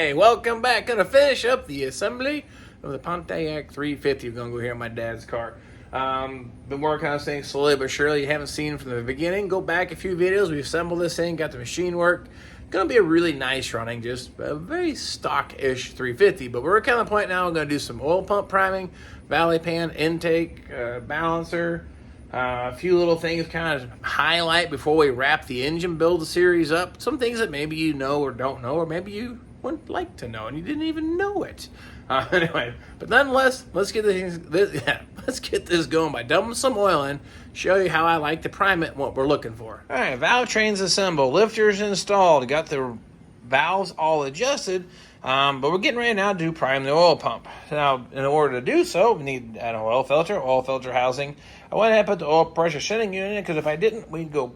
Hey, welcome back. Gonna finish up the assembly of the Pontiac 350. We're gonna go here in my dad's car. Been working on this thing slowly but surely. You haven't seen from the beginning. Go back a few videos. We assembled this thing, got the machine worked. Gonna be a really nice running, just a very stock-ish 350. But we're kind of the point now. I'm gonna do some oil pump priming, valley pan, intake, balancer. A few little things kind of highlight before we wrap the engine build series up. Some things that maybe you know or don't know, or maybe you would like to know and you didn't even know it. Anyway, but nonetheless, let's get this going by dumping some oil in, show you how I like to prime it and what we're looking for. All right, valve trains assembled, lifters installed, got the valves all adjusted. But we're getting ready now to prime the oil pump. Now, in order to do so, we need an oil filter housing. I went ahead and put the oil pressure setting unit in because if I didn't, we'd go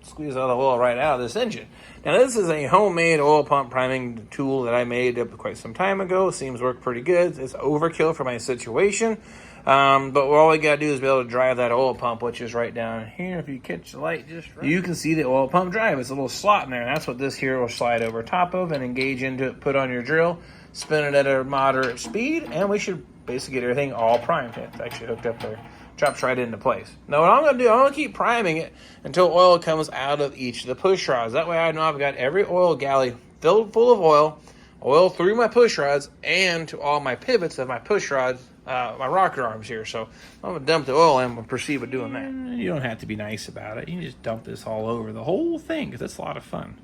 squeeze all the oil right out of this engine. Now, this is a homemade oil pump priming tool that I made up quite some time ago. It seems to work pretty good. It's overkill for my situation. But all we got to do is be able to drive that oil pump, which is right down here. If you catch the light just right, you can see the oil pump drive. It's a little slot in there. That's what this here will slide over top of and engage into it, put on your drill, spin it at a moderate speed, and we should basically get everything all primed. It's actually hooked up there. Drops right into place. Now what I'm going to do, I'm going to keep priming it until oil comes out of each of the push rods. That way I know I've got every oil galley filled full of oil through my push rods and to all my pivots of my push rods, my rocker arms here. So I'm going to dump the oil in and proceed with doing that. You don't have to be nice about it. You can just dump this all over the whole thing because it's a lot of fun.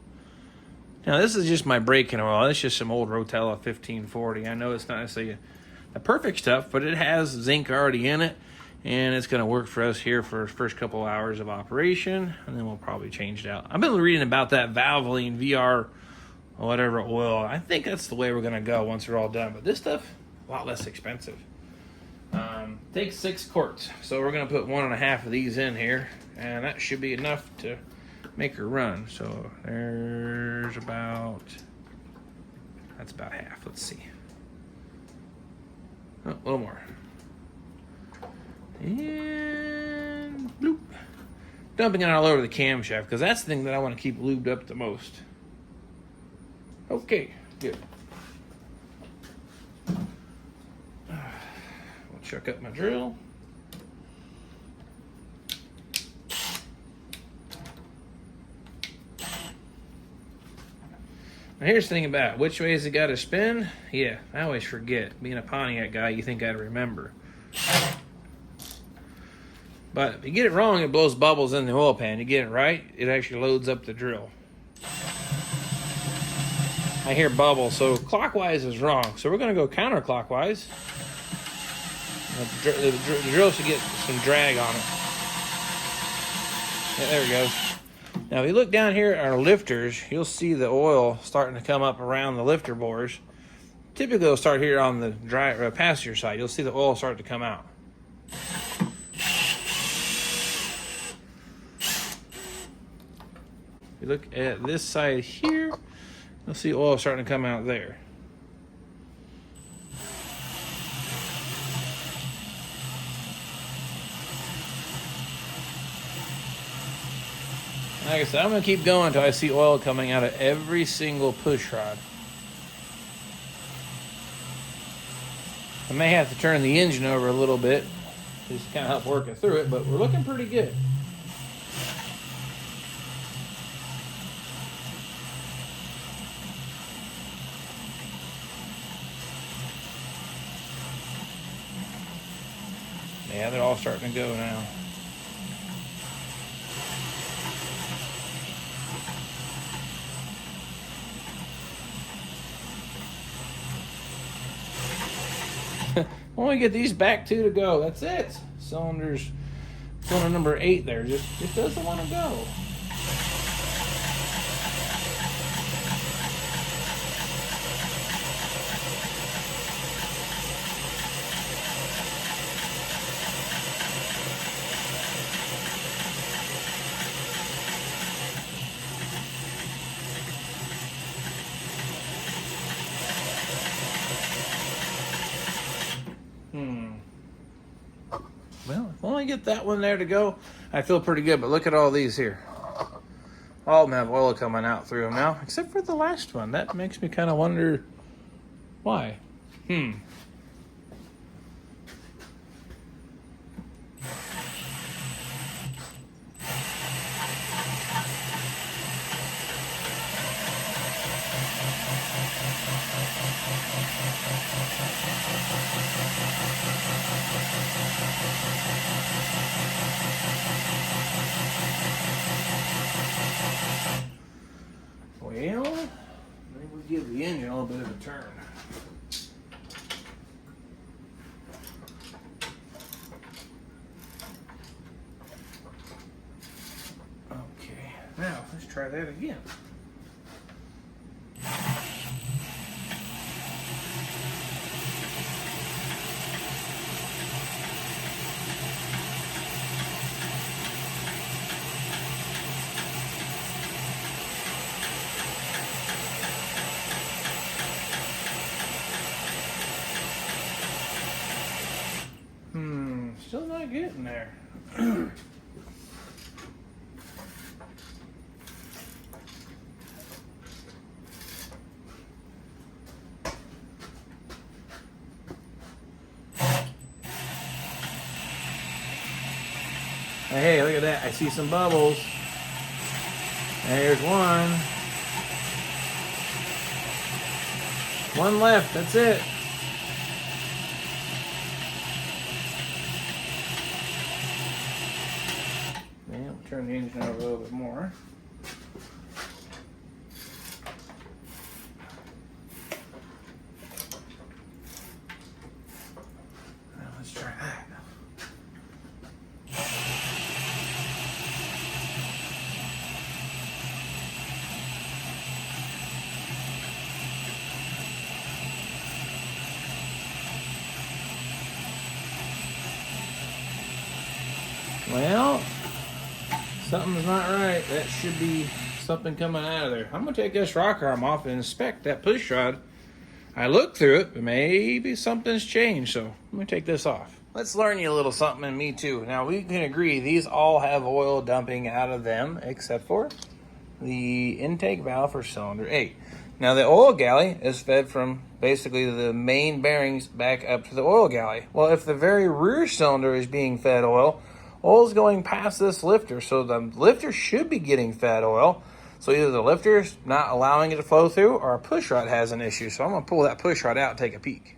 Now this is just my braking oil. It's just some old Rotella 1540. I know it's not necessarily the perfect stuff, but it has zinc already in it. And it's going to work for us here for the first couple hours of operation. And then we'll probably change it out. I've been reading about that Valvoline VR or whatever oil. I think that's the way we're going to go once we're all done. But this stuff, a lot less expensive. Takes 6 quarts. So we're going to put 1.5 of these in here. And that should be enough to make her run. So there's about, that's about half. Let's see. Oh, a little more. And bloop. Dumping it all over the camshaft because that's the thing that I want to keep lubed up the most. Okay, good. We'll chuck up my drill. Now here's the thing about it. Which way has it got to spin? Yeah, I always forget. Being a Pontiac guy, you think I'd remember. But if you get it wrong, it blows bubbles in the oil pan. You get it right, it actually loads up the drill. I hear bubbles, so clockwise is wrong. So we're going to go counterclockwise. The drill should get some drag on it. Yeah, there we go. Now, if you look down here at our lifters, you'll see the oil starting to come up around the lifter bores. Typically, it'll start here on the passenger side. You'll see the oil start to come out. If you look at this side here, you'll see oil starting to come out there. Like I said, I'm going to keep going until I see oil coming out of every single push rod. I may have to turn the engine over a little bit just to kind of help work it through it, but we're looking pretty good. Yeah, they're all starting to go now. When we get these back 2 to go, that's it. Cylinder number 8 there just doesn't want to go. Well, if I only get that one there to go, I feel pretty good. But look at all these here. All of them have oil coming out through them now, except for the last one. That makes me kind of wonder Why? Well, maybe we'll give the engine a little bit of a turn. Okay, now let's try that again. Still not getting there. Hey, look at that. I see some bubbles. There's one. One left. That's it. Turn the engine over a little bit more. Now let's try that. Well, something's not right. That should be something coming out of there. I'm going to take this rocker arm off and inspect that push rod. I looked through it, but maybe something's changed, so let me take this off. Let's learn you a little something, and me too. Now, we can agree these all have oil dumping out of them, except for the intake valve for cylinder 8. Now, the oil galley is fed from basically the main bearings back up to the oil galley. Well, if the very rear cylinder is being fed oil, oil's going past this lifter, so the lifter should be getting fed oil. So either the lifter's not allowing it to flow through, or a push rod has an issue. So I'm going to pull that push rod out and take a peek.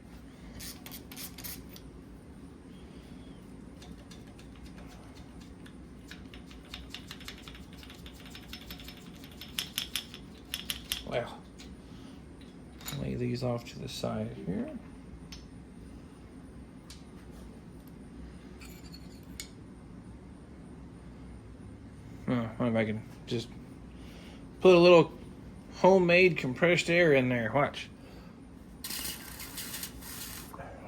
Well, lay these off to the side here. I wonder if I can just put a little homemade compressed air in there. Watch.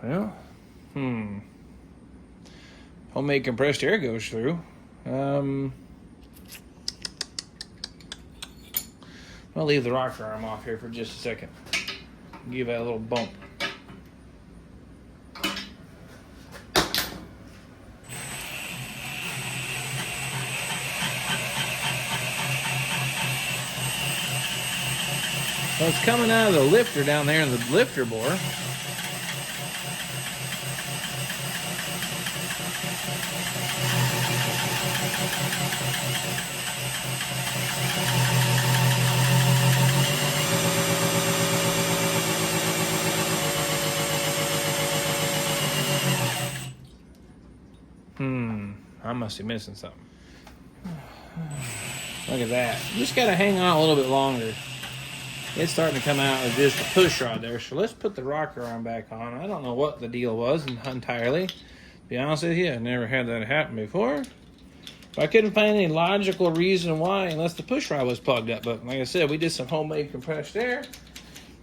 Well, homemade compressed air goes through. I'll leave the rocker arm off here for just a second. Give that a little bump. So it's coming out of the lifter down there in the lifter bore. I must be missing something. Look at that. Just got to hang on a little bit longer. It's starting to come out of just a push rod there. So let's put the rocker arm back on. I don't know what the deal was entirely. To be honest with you, I never had that happen before. But I couldn't find any logical reason why unless the push rod was plugged up. But like I said, we did some homemade compressed air.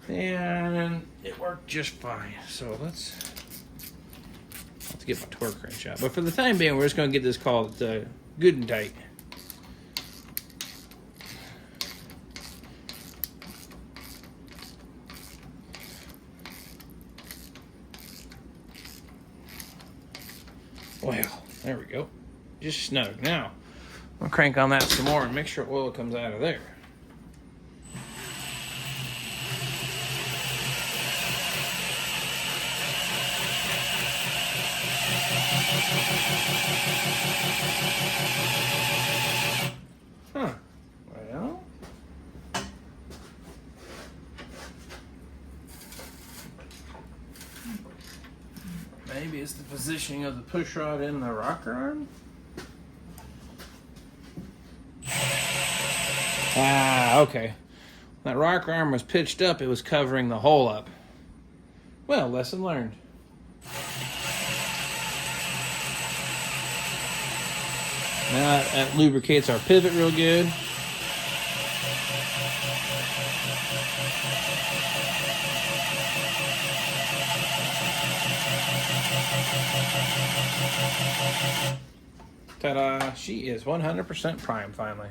And it worked just fine. So let's get my torque wrench out. But for the time being, we're just going to get this called good and tight. Well, there we go. Just snug. Now, I'm going to crank on that some more and make sure oil comes out of there. Maybe it's the positioning of the push rod in the rocker arm. Ah, okay. That rocker arm was pitched up, it was covering the hole up. Well, lesson learned. Now that lubricates our pivot real good. Ta-da! She is 100% primed finally.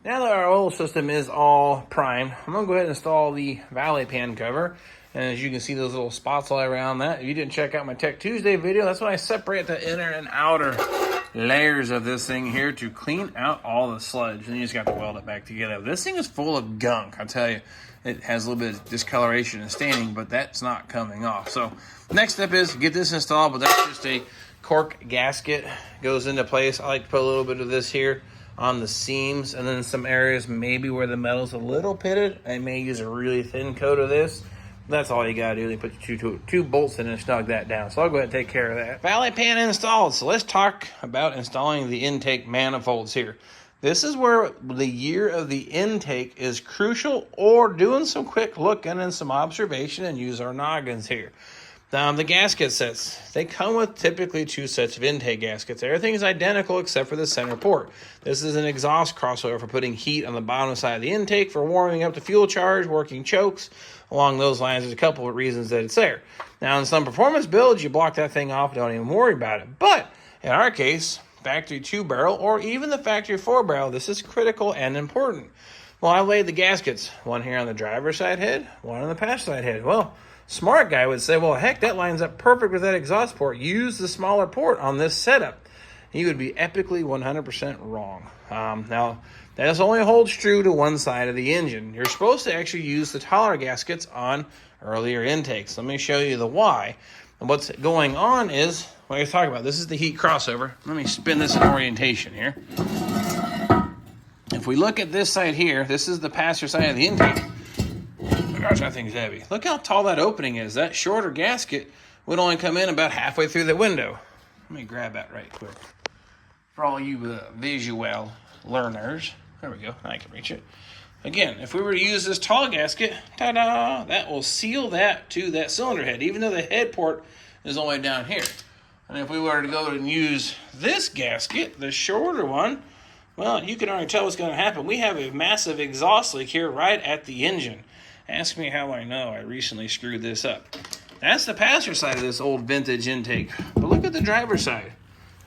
Now that our oil system is all primed, I'm going to go ahead and install the valley pan cover. And as you can see, those little spots all around that. If you didn't check out my Tech Tuesday video, that's when I separate the inner and outer layers of this thing here to clean out all the sludge. And you just got to weld it back together. This thing is full of gunk, I tell you. It has a little bit of discoloration and staining, but that's not coming off. So next step is get this installed, but that's just a cork gasket. Goes into place. I like to put a little bit of this here on the seams, and then some areas maybe where the metal's a little pitted. I may use a really thin coat of this. That's all you gotta do. They put two bolts in and snug that down. So I'll go ahead and take care of that. Valley pan installed. So let's talk about installing the intake manifolds here. This is where the year of the intake is crucial, or doing some quick looking and some observation and use our noggins here. The gasket sets, they come with typically 2 sets of intake gaskets. Everything is identical except for the center port. This is an exhaust crossover for putting heat on the bottom side of the intake, for warming up the fuel charge, working chokes. Along those lines, there's a couple of reasons that it's there. Now, in some performance builds, you block that thing off, don't even worry about it. But in our case, factory 2-barrel or even the factory 4-barrel, this is critical and important. Well, I laid the gaskets, one here on the driver's side head, one on the passenger side head. Well, smart guy would say, well, heck, that lines up perfect with that exhaust port. Use the smaller port on this setup. He would be epically 100% wrong. Now, that only holds true to one side of the engine. You're supposed to actually use the taller gaskets on earlier intakes. Let me show you the why. And what's going on is, what you're talking about, this is the heat crossover. Let me spin this in orientation here. If we look at this side here, this is the passenger side of the intake. Oh gosh, that thing's heavy. Look how tall that opening is. That shorter gasket would only come in about halfway through the window. Let me grab that right quick. For all you visual learners. There we go. I can reach it. Again, if we were to use this tall gasket, ta-da, that will seal that to that cylinder head, even though the head port is only down here. And if we were to go and use this gasket, the shorter one, well, you can already tell what's going to happen. We have a massive exhaust leak here right at the engine. Ask me how I know. I recently screwed this up. That's the passenger side of this old vintage intake. But look at the driver's side.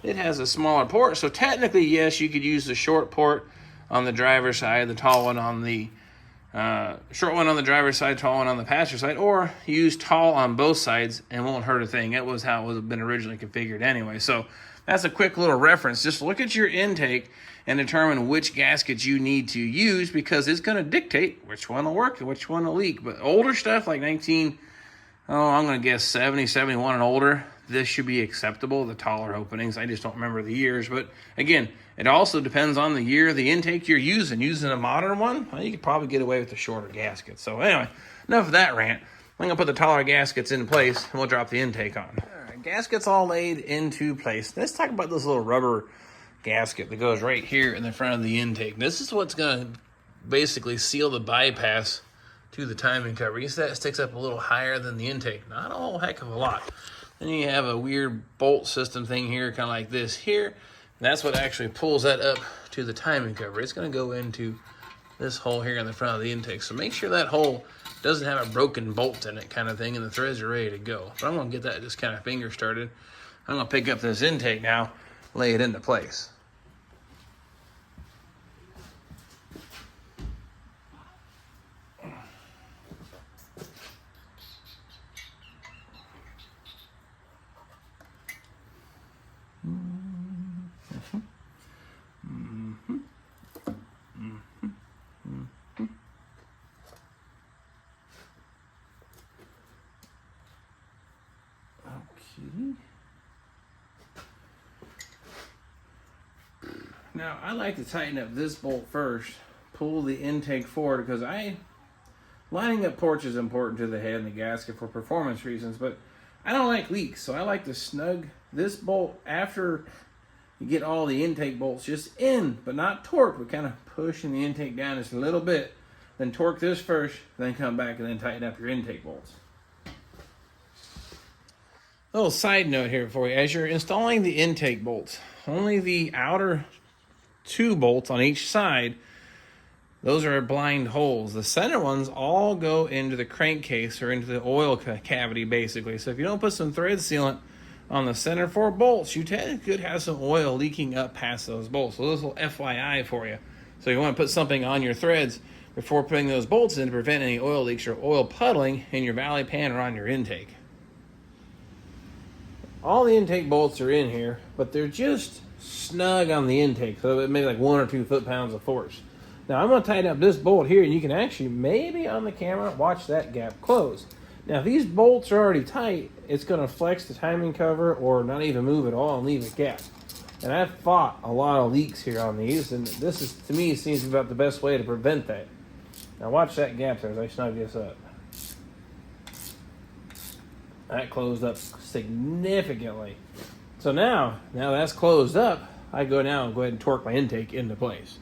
It has a smaller port, so technically, yes, you could use the short port on the driver's side, the tall one on the short one on the driver's side, tall one on the passenger side, or use tall on both sides and won't hurt a thing. That was how it was been originally configured anyway. So that's a quick little reference. Just look at your intake and determine which gaskets you need to use, because it's going to dictate which one will work and which one will leak. But older stuff like I'm going to guess 70, 71 and older, this should be acceptable, the taller openings. I just don't remember the years. But again, it also depends on the year of the intake you're using. Using a modern one, well, you could probably get away with the shorter gasket. So anyway, enough of that rant. I'm going to put the taller gaskets in place, and we'll drop the intake on. All right, gaskets all laid into place. Let's talk about this little rubber gasket that goes right here in the front of the intake. This is what's going to basically seal the bypass to the timing cover. You see that it sticks up a little higher than the intake. Not a whole heck of a lot. Then you have a weird bolt system thing here, kind of like this here. That's what actually pulls that up to the timing cover. It's going to go into this hole here in the front of the intake. So make sure that hole doesn't have a broken bolt in it, kind of thing, and the threads are ready to go. But I'm going to get that just kind of finger started. I'm going to pick up this intake now, lay it into place. Now, I like to tighten up this bolt first, pull the intake forward, because lining up ports is important to the head and the gasket for performance reasons, but I don't like leaks, so I like to snug this bolt after you get all the intake bolts just in, but not torque, but kind of pushing the intake down just a little bit. Then torque this first, then come back and then tighten up your intake bolts. A little side note here for you. As you're installing the intake bolts, only the outer 2 bolts on each side, those are blind holes. The center ones all go into the crankcase or into the oil cavity, basically. So if you don't put some thread sealant on the center 4 bolts, you could have some oil leaking up past those bolts. So this will FYI for you. So you want to put something on your threads before putting those bolts in to prevent any oil leaks or oil puddling in your valley pan or on your intake. All the intake bolts are in here, but they're just snug on the intake, so it may be like 1 or 2 foot-pounds of force. Now I'm going to tighten up this bolt here, and you can actually, maybe on the camera, watch that gap close. Now if these bolts are already tight, it's going to flex the timing cover or not even move at all and leave a gap. And I've fought a lot of leaks here on these, and this is, to me, seems about the best way to prevent that. Now watch that gap there as I snug this up. That closed up significantly. So now that's closed up, I go now and go ahead and torque my intake into place.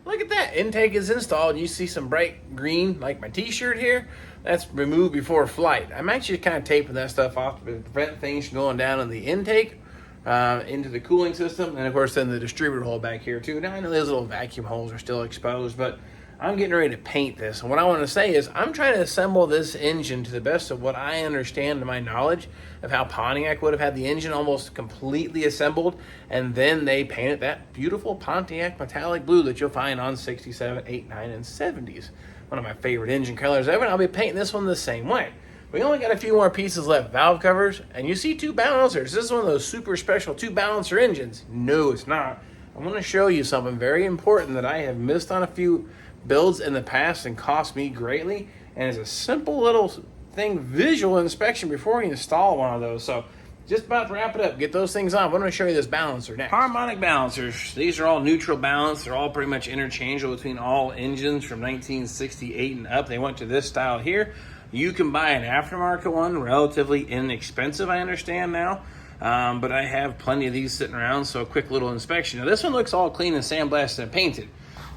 Look at that, intake is installed. You see some bright green, like my t-shirt here. That's removed before flight. I'm actually kind of taping that stuff off to prevent things from going down in the intake, into the cooling system, and of course then the distributor hole back here too. Now I know those little vacuum holes are still exposed, but I'm getting ready to paint this. And what I want to say is I'm trying to assemble this engine to the best of what I understand to my knowledge of how Pontiac would have had the engine almost completely assembled, and then they painted that beautiful Pontiac metallic blue that you'll find on 67, 8, 9, and 70s. One of my favorite engine colors ever, and I'll be painting this one the same way. We only got a few more pieces left, valve covers, and you see 2 balancers. This is one of those super special 2 balancer engines. No, it's not. I want to show you something very important that I have missed on a few builds in the past and cost me greatly, and it's a simple little thing, visual inspection before you install one of those. So just about to wrap it up, get those things on. I'm going to show you this balancer next. Harmonic balancers. These are all neutral balance. They're all pretty much interchangeable between all engines from 1968 and up. They went to this style here. You can buy an aftermarket one, relatively inexpensive, I understand now. But I have plenty of these sitting around, so a quick little inspection. Now this one looks all clean and sandblasted and painted.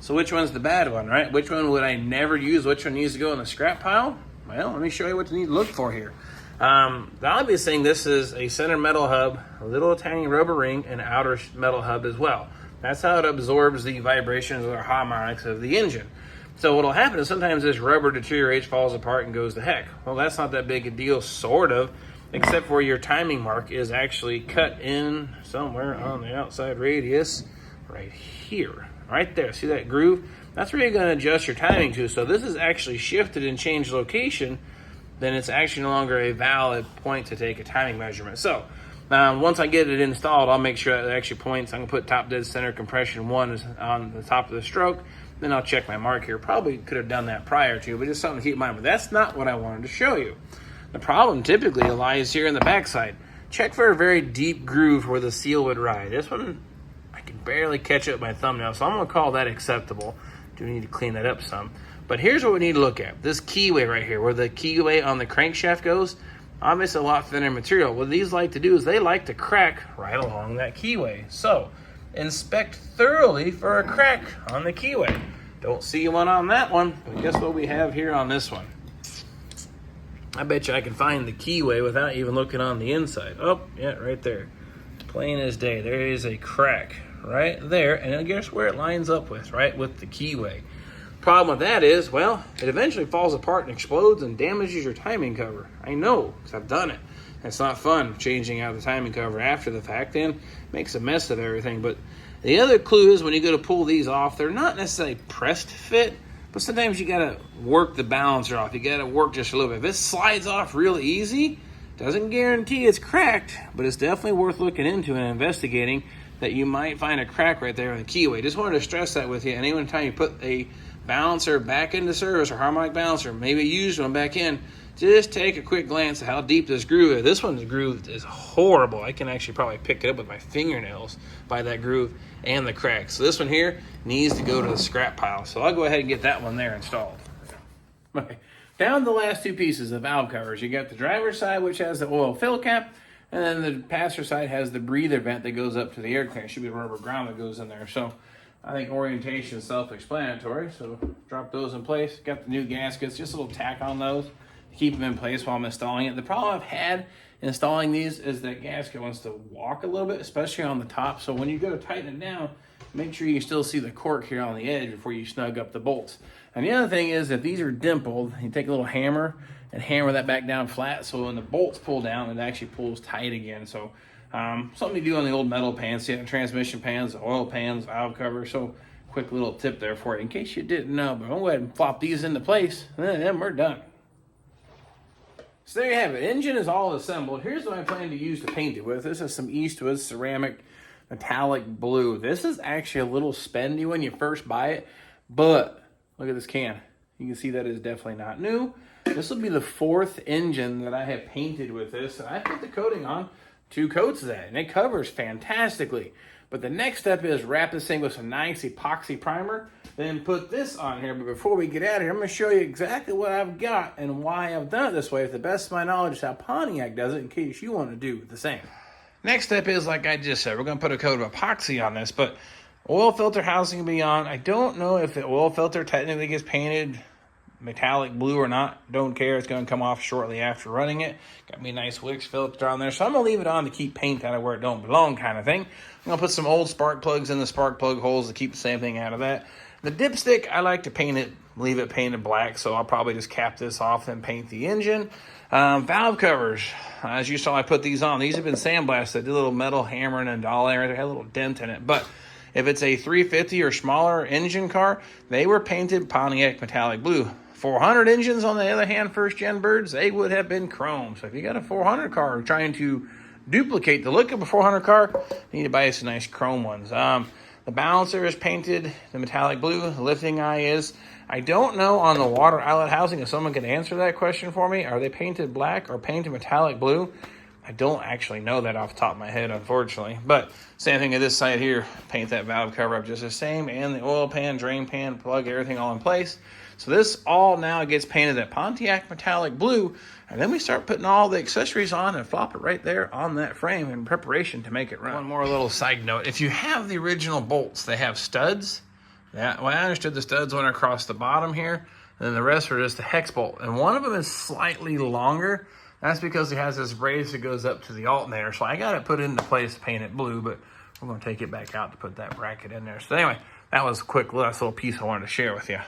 So which one's the bad one, right? Which one would I never use? Which one needs to go in the scrap pile? Well, let me show you what you need to look for here. The obvious thing, this is a center metal hub, a little tiny rubber ring, and outer metal hub as well. That's how it absorbs the vibrations or harmonics of the engine. So what'll happen is sometimes this rubber deteriorates, falls apart, and goes to heck. Well, that's not that big a deal, sort of, except for your timing mark is actually cut in somewhere on the outside radius right here. Right there, see that groove? That's where you're going to adjust your timing to. So this is actually shifted and changed location, then it's actually no longer a valid point to take a timing measurement. So once I get it installed, I'll make sure that it actually points. I'm going to put top dead center compression 1 is on the top of the stroke. Then I'll check my mark here. Probably could have done that prior to, but just something to keep in mind. But that's not what I wanted to show you. The problem typically lies here in the backside. Check for a very deep groove where the seal would ride. This one, I can barely catch it with my thumbnail, so I'm going to call that acceptable. Do need to clean that up some. But here's what we need to look at. This keyway right here, where the keyway on the crankshaft goes, obviously a lot thinner material. What these like to do is they like to crack right along that keyway. So inspect thoroughly for a crack on the keyway. Don't see one on that one, but guess what we have here on this one? I bet you I can find the keyway without even looking on the inside. Oh, yeah, right there. Plain as day. There is a crack right there, and guess where it lines up with? Right with the keyway. Problem with that is, well, it eventually falls apart and explodes and damages your timing cover. I know, because I've done it. It's not fun changing out the timing cover after the fact, and makes a mess of everything. But the other clue is when you go to pull these off, they're not necessarily pressed fit, but sometimes you gotta work the balancer off. You gotta work just a little bit. If it slides off real easy, doesn't guarantee it's cracked, but it's definitely worth looking into and investigating that you might find a crack right there on the keyway. Just wanted to stress that with you. And any time you put a balancer back into service, or harmonic balancer, maybe a used one back in, just take a quick glance at how deep this groove is. This one's groove is horrible. I can actually probably pick it up with my fingernails by that groove and the crack. So this one here needs to go to the scrap pile. So I'll go ahead and get that one there installed. My Down to the last two pieces of valve covers. You got the driver's side, which has the oil fill cap, and then the passenger side has the breather vent that goes up to the air cleaner. Should be a rubber ground that goes in there. So I think orientation is self-explanatory. So drop those in place. Got the new gaskets, just a little tack on those to keep them in place while I'm installing it. The problem I've had installing these is that gasket wants to walk a little bit, especially on the top. So when you go to tighten it down, make sure you can still see the cork here on the edge before you snug up the bolts. And the other thing is, if these are dimpled, you take a little hammer and hammer that back down flat, so when the bolts pull down, it actually pulls tight again. So something you do on the old metal pans, transmission pans, oil pans, valve covers. So quick little tip there for you in case you didn't know. But I'm going to go ahead and flop these into place, and then we're done. So there you have it. Engine is all assembled. Here's what I plan to use to paint it with. This is some Eastwood ceramic metallic blue. This is actually a little spendy when you first buy it, but look at this can. You can see that is definitely not new. This will be the 4th engine that I have painted with this. I put the coating on 2 coats of that, and it covers fantastically. But the next step is wrap this thing with some nice epoxy primer, then put this on here. But before we get out of here, I'm going to show you exactly what I've got and why I've done it this way. To the best of my knowledge, is how Pontiac does it, in case you want to do the same. Next step is, like I just said, we're going to put a coat of epoxy on this, but oil filter housing will be on. I don't know if the oil filter technically gets painted metallic blue or not. Don't care. It's going to come off shortly after running it. Got me a nice Wix filter on there, so I'm going to leave it on to keep paint out of where it don't belong kind of thing. I'm going to put some old spark plugs in the spark plug holes to keep the same thing out of that. The dipstick, I like to paint it, leave it painted black, so I'll probably just cap this off and paint the engine. Valve covers, as you saw, I put these on. These have been sandblasted. I did a little metal hammering and dollar there. They had a little dent in it, but if it's a 350 or smaller engine car, they were painted Pontiac metallic blue. 400 engines, on the other hand, first-gen birds, they would have been chrome. So if you got a 400 car trying to duplicate the look of a 400 car, you need to buy some nice chrome ones. The balancer is painted the metallic blue. The lifting eye is. I don't know on the water outlet housing if someone could answer that question for me. Are they painted black or painted metallic blue? I don't actually know that off the top of my head, unfortunately. But same thing at this side here. Paint that valve cover up just the same. And the oil pan, drain pan, plug, everything all in place. So this all now gets painted that Pontiac metallic blue. And then we start putting all the accessories on and flop it right there on that frame in preparation to make it run. One more little side note. If you have the original bolts, they have studs. Yeah, well, I understood the studs went across the bottom here. And then the rest are just a hex bolt. And one of them is slightly longer. That's because it has this brace that goes up to the alternator. So I got it put into place to paint it blue, but we're going to take it back out to put that bracket in there. So anyway, that was a quick last little piece I wanted to share with you.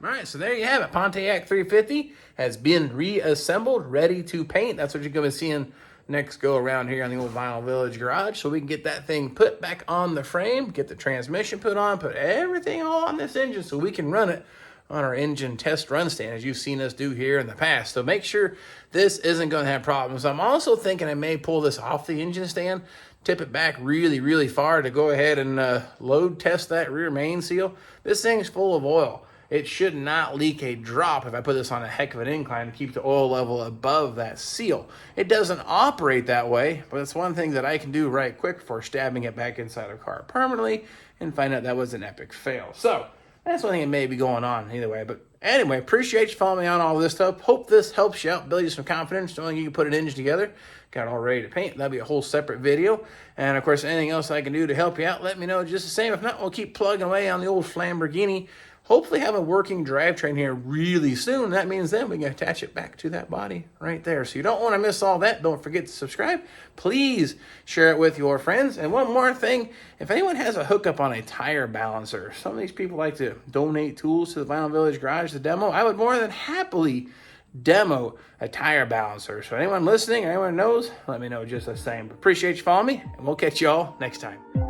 All right, so there you have it. Pontiac 350 has been reassembled, ready to paint. That's what you're going to be seeing next go around here on the old Vinyl Village garage. So we can get that thing put back on the frame, get the transmission put on, put everything all on this engine so we can run it on our engine test run stand, as you've seen us do here in the past. So make sure this isn't going to have problems. I'm also thinking I may pull this off the engine stand, tip it back really, really far to go ahead and load test that rear main seal. This thing's full of oil. It should not leak a drop if I put this on a heck of an incline to keep the oil level above that seal. It doesn't operate that way, but it's one thing that I can do right quick for stabbing it back inside a car permanently and find out that was an epic fail. So that's one thing that may be going on either way. But anyway, appreciate you following me on all this stuff. Hope this helps you out, build you some confidence, knowing you can put an engine together. Got it all ready to paint. That'll be a whole separate video. And of course, anything else I can do to help you out, let me know just the same. If not, we'll keep plugging away on the old Lamborghini. Hopefully have a working drivetrain here really soon. That means then we can attach it back to that body right there. So you don't want to miss all that. Don't forget to subscribe. Please share it with your friends. And one more thing, if anyone has a hookup on a tire balancer, some of these people like to donate tools to the Vinyl Village garage to demo. I would more than happily demo a tire balancer. So anyone listening, anyone knows, let me know just the same. Appreciate you following me, and we'll catch you all next time.